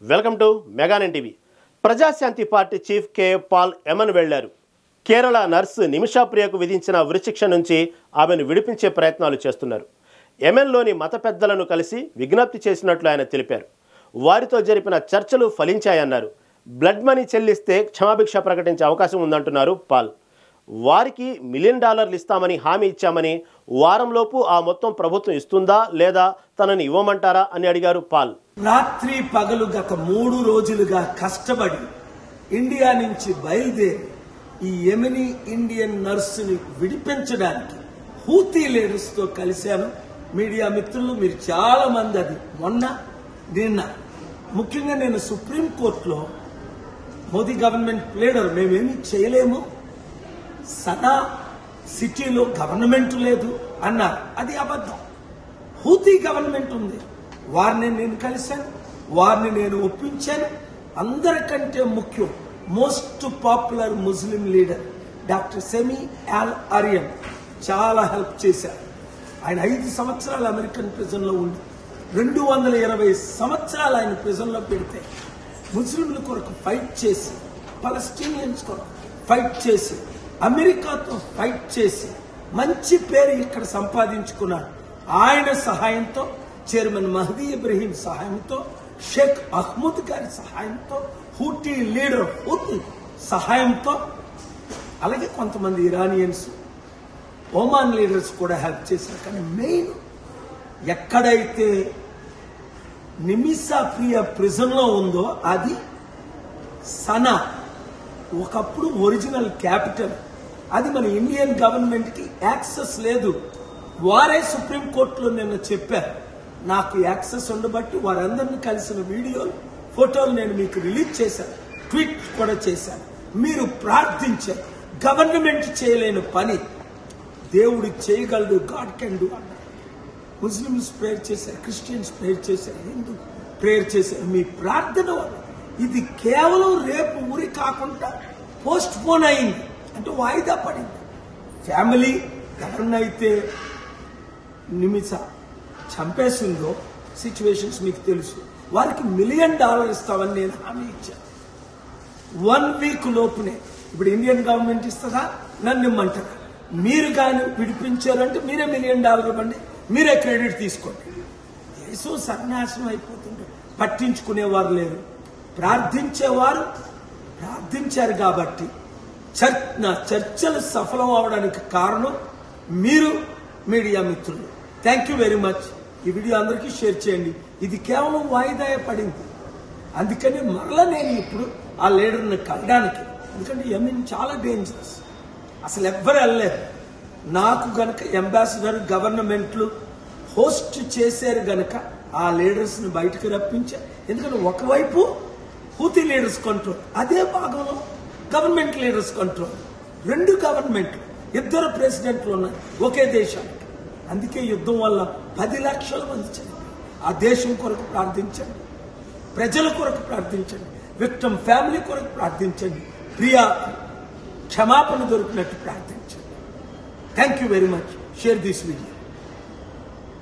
Welcome to మెగానెన్ TV. Prajashanti party chief K Paul Yemen వెళ్లారు. Kerala nurse Nimisha ప్రియకు విధించిన ఉరిశిక్ష నుంచి ఆమెను విడిపించే ప్రయత్నాలు చేస్తున్నారు. యెమెన్లోని మత పెద్దలను కలిసి విజ్ఞప్తి చేసినట్లు ఆయన తెలిపారు. వారితో జరిపిన చర్చలు ఫలించాయన్నారు. బ్లడ్ మనీ చెల్లిస్తే క్షమాభిక్ష ప్రకటించే అవకాశం ఉందంటున్నారు పాల్. వారికి $1 మిలియన్ ఇస్తామని హామీ ఇచ్చామని, వారంలోపు ఆ మొత్తం ప్రభుత్వం ఇస్తుందా లేదా తనని ఇవ్వమంటారా అని అడిగారు పాల్. రాత్రి పగలు గత 3 రోజులుగా కష్టపడి ఇండియా నుంచి బయలుదేరి ఈ యెమెనీ ఇండియన్ నర్సుని విడిపించడానికి హూతీ లీడర్స్ తో కలిశాను. మీడియా మిత్రులు మీరు చాలా మంది అది నిన్న ముఖ్యంగా నేను సుప్రీం కోర్టులో మోదీ గవర్నమెంట్ లీడర్ మేమేమీ చేయలేము, సనా సిటీలో గవర్నమెంట్ లేదు అన్నారు. అది అబద్ధం. హూతీ గవర్నమెంట్ ఉంది. వారిని నేను కలిశాను, వారిని నేను ఒప్పించాను. అందరికంటే ముఖ్యం most popular Muslim leader doctor సెమీ అల్ అరియన్ చాలా హెల్ప్ చేశారు. ఆయన 5 సంవత్సరాలు అమెరికన్ ప్రిజన్ లో ఉండి 220 సంవత్సరాలు ఆయన ప్రిజన్ లో పెడితే ముస్లింల కొరకు ఫైట్ చేసి, పలస్టీనియన్స్ కొరకు ఫైట్ చేసి, అమెరికాతో ఫైట్ చేసి మంచి పేరు ఇక్కడ సంపాదించుకున్నాడు. ఆయన సహాయంతో, చైర్మన్ మహదీ ఇబ్రహీం సహాయంతో, షేక్ అహ్మద్ గారి సహాయంతో, హూటీ లీడర్ హూతీ సహాయంతో, అలాగే కొంతమంది ఇరానియన్స్, ఒమాన్ లీడర్స్ కూడా హెల్ప్ చేశారు. కానీ మెయిన్ ఎక్కడైతే నిమిషా ప్రియ ప్రిజన్ లో ఉందో అది సనా, ఒకప్పుడు ఒరిజినల్ క్యాపిటల్. అది మన ఇండియన్ గవర్నమెంట్ కి యాక్సెస్ లేదు. వారే సుప్రీం కోర్టులో నిన్న చెప్పారు నాకు యాక్సెస్ ఉండబట్టి వారందరినీ కలిసిన వీడియోలు, ఫోటోలు నేను మీకు రిలీజ్ చేశాను, ట్వీట్ కూడా చేశాను. మీరు ప్రార్థించారు. గవర్నమెంట్ చేయలేని పని దేవుడు చేయగలడు, గాడ్ కెన్ డూ అన్నారు. ముస్లిమ్స్ ప్రేయర్ చేశారు, క్రిస్టియన్స్ ప్రేయర్ చేశారు, హిందూ ప్రేయర్ చేశారు. మీ ప్రార్థన వల్ల ఇది కేవలం రేపు ఉరి కాకుండా పోస్ట్ పోన్ అయింది, అంటే వాయిదా పడింది. ఫ్యామిలీ ఎవరినైతే నిమిష చంపేసిందో సిచ్యువేషన్స్ మీకు తెలుసు. వారికి $1 మిలియన్ ఇస్తామని నేను హామీ ఇచ్చాను. 1 వీక్ లోపునే. ఇప్పుడు ఇండియన్ గవర్నమెంట్ ఇస్తుందా, నన్ను ఇమ్మంటారా? మీరు కానీ విడిపించారంటే మీరే $1 మిలియన్ ఇవ్వండి, మీరే క్రెడిట్ తీసుకోండి. దేశం సర్వనాశనం అయిపోతుంది. పట్టించుకునేవారు లేరు. ప్రార్థించేవారు ప్రార్థించారు కాబట్టి నా చర్చలు సఫలం అవడానికి కారణం మీరు మీడియా మిత్రులు. Thank you very much. ఈ వీడియో అందరికీ షేర్ చేయండి. ఇది కేవలం వాయిదా పడింది. అందుకని మరలా నేను ఇప్పుడు ఆ లీడర్ని కలడానికి, ఎందుకంటే యెమెన్ చాలా డేంజరస్, అసలు ఎవ్వరు వెళ్ళలేరు. నాకు గనక అంబాసిడర్ గవర్నమెంట్లు హోస్ట్ చేశారు గనక ఆ లీడర్స్ ని బయటకు రప్పించారు. ఎందుకంటే ఒకవైపు హూతీ లీడర్స్ కంట్రోల్, అదే భాగంలో గవర్నమెంట్ లీడర్స్ కంట్రోల్. 2 గవర్నమెంట్లు, 2 ప్రెసిడెంట్లు ఉన్నాయి ఒకే దేశానికి. అందుకే యుద్ధం వల్ల 10 లక్షల మంది చనిపోయారు. ఆ దేశం కొరకు ప్రార్థించండి, ప్రజల కొరకు ప్రార్థించండి, విక్టిమ్ ఫ్యామిలీ కొరకు ప్రార్థించండి, ప్రియా క్షమాపణ దొరికినట్టు ప్రార్థించండి. Thank you very much. Share this video.